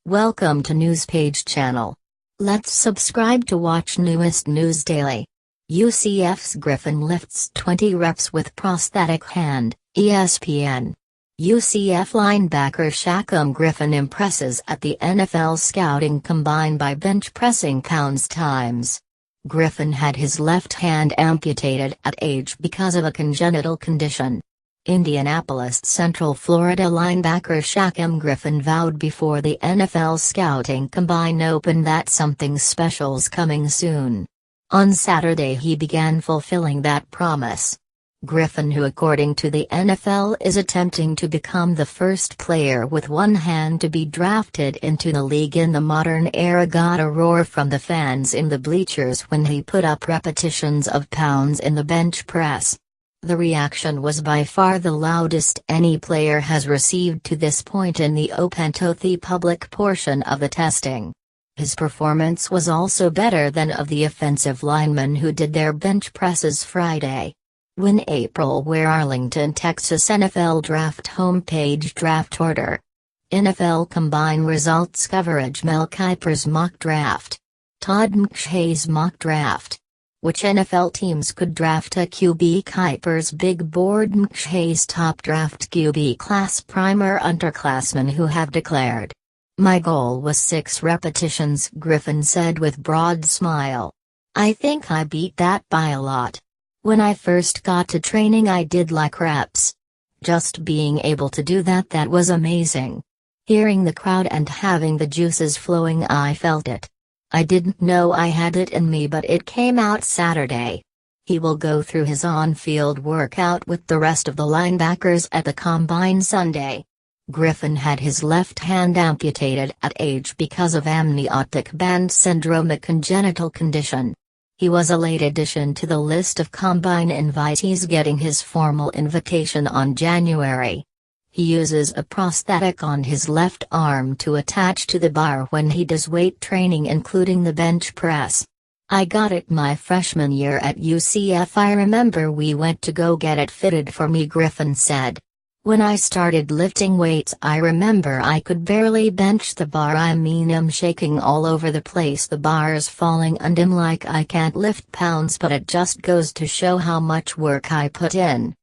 Welcome to Newspage channel. Let's subscribe to watch newest news daily. UCFs Griffin lifts 20 reps with prosthetic hand, ESPN. UCF linebacker UCFs Griffin impresses at the NFL scouting combine by bench pressing pounds times. Griffin had his left hand amputated at age because of a congenital condition. Indianapolis Central Florida linebacker UCFs Griffin vowed before the NFL scouting combine opened that something special's coming soon. On Saturday he began fulfilling that promise. Griffin, who according to the NFL is attempting to become the first player with one hand to be drafted into the league in the modern era, got a roar from the fans in the bleachers when he put up repetitions of pounds in the bench press. The reaction was by far the loudest any player has received to this point in the open-to-the public portion of the testing. His performance was also better than of the offensive linemen who did their bench presses Friday. When April, where Arlington, Texas NFL Draft homepage draft order. NFL Combine results coverage Mel Kiper's mock draft. Todd McShay's mock draft. Which NFL teams could draft a QB? Kiper's big board. McShay's top draft QB class primer underclassmen who have declared. My goal was 6 repetitions, Griffin said with broad smile. I think I beat that by a lot. When I first got to training I did like reps. Just being able to do that was amazing. Hearing the crowd and having the juices flowing, I felt it. I didn't know I had it in me, but it came out Saturday. He will go through his on-field workout with the rest of the linebackers at the combine Sunday. Griffin had his left hand amputated at age because of amniotic band syndrome, a congenital condition. He was a late addition to the list of combine invitees, getting his formal invitation on January. He uses a prosthetic on his left arm to attach to the bar when he does weight training, including the bench press. I got it my freshman year at UCF. I remember we went to go get it fitted for me, Griffin said. When I started lifting weights I remember I could barely bench the bar. I'm shaking all over the place, the bar's falling and I'm like I can't lift pounds, but it just goes to show how much work I put in.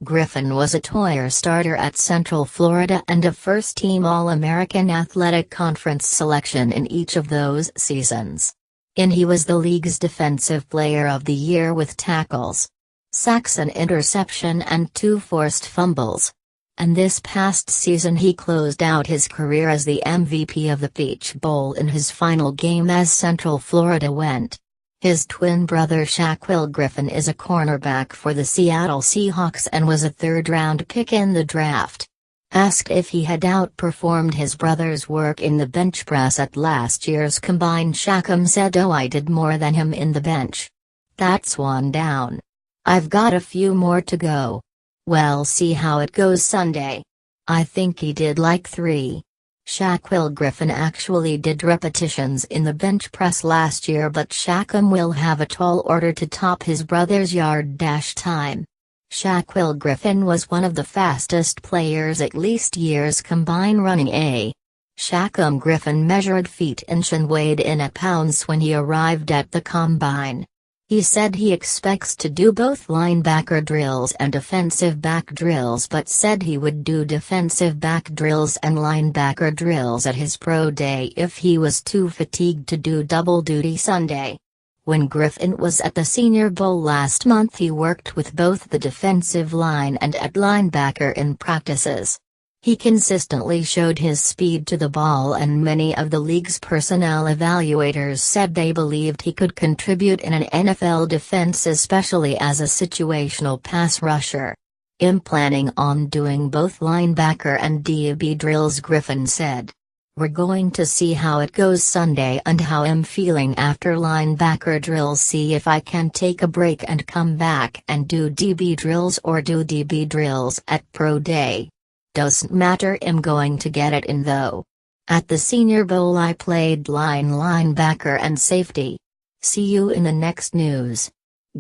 Griffin was a two-year starter at Central Florida and a first-team All-American Athletic Conference selection in each of those seasons. He was the league's Defensive Player of the Year with tackles, sacks, an interception and 2 forced fumbles. And this past season he closed out his career as the MVP of the Peach Bowl in his final game as Central Florida went. His twin brother Shaquille Griffin is a cornerback for the Seattle Seahawks and was a third-round pick in the draft. Asked if he had outperformed his brother's work in the bench press at last year's combine, Shaquille said, "Oh, I did more than him in the bench. That's one down. I've got a few more to go. We'll see how it goes Sunday. I think he did like 3. Shaquille Griffin actually did repetitions in the bench press last year, but Shaquille will have a tall order to top his brother's yard dash time. Shaquille Griffin was one of the fastest players at least years combine running a. Shaquille Griffin measured feet inch and weighed in at pounds when he arrived at the combine. He said he expects to do both linebacker drills and defensive back drills, but said he would do defensive back drills and linebacker drills at his pro day if he was too fatigued to do double duty Sunday. When Griffin was at the Senior Bowl last month he worked with both the defensive line and at linebacker in practices. He consistently showed his speed to the ball, and many of the league's personnel evaluators said they believed he could contribute in an NFL defense, especially as a situational pass rusher. I'm planning on doing both linebacker and DB drills, Griffin said. We're going to see how it goes Sunday and how I'm feeling after linebacker drills, see if I can take a break and come back and do DB drills or do DB drills at pro day. Doesn't matter, I'm going to get it in though. At the Senior Bowl I played linebacker and safety. See you in the next news.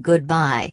Goodbye.